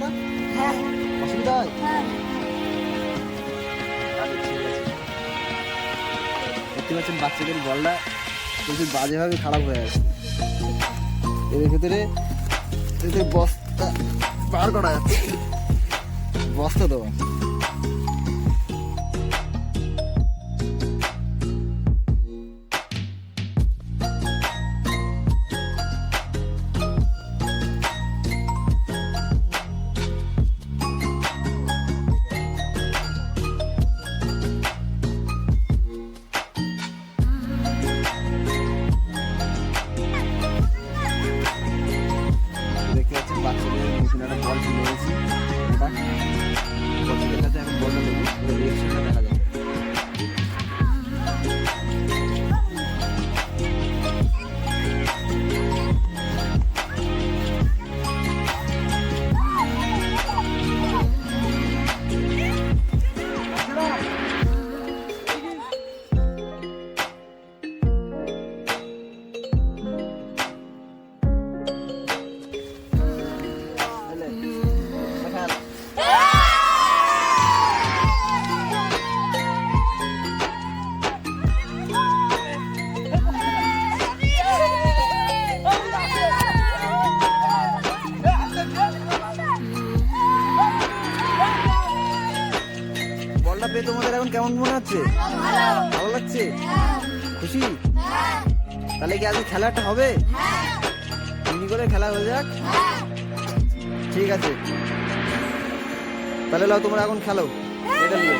না? অসুবিধা হয়? দেখতে পাচ্ছেন বাচ্চাদের বলটা প্রচুর বাজেভাবে খারাপ হয়ে গেছে। এর ভেতরে বস্তা বার করা যাচ্ছে, বস্তা দেওয়া। দেখতে পাচ্ছেন বাচ্চাদের নতুন একটা বল কিনে এনেছি। এটা বাচ্চাদের কাছে এখন বলটা নেবো, রিয়েকশনটা দেখা যাবে। বলটা পেয়ে তোমাদের এখন কেমন মনে হচ্ছে? ভালো লাগছে? খুশি? তাহলে কি আজকে খেলাটা হবে? এমনি করে খেলা হয়ে যাক। ঠিক আছে, তাহলে লাও তোমরা এখন খেলো এটা নিয়ে।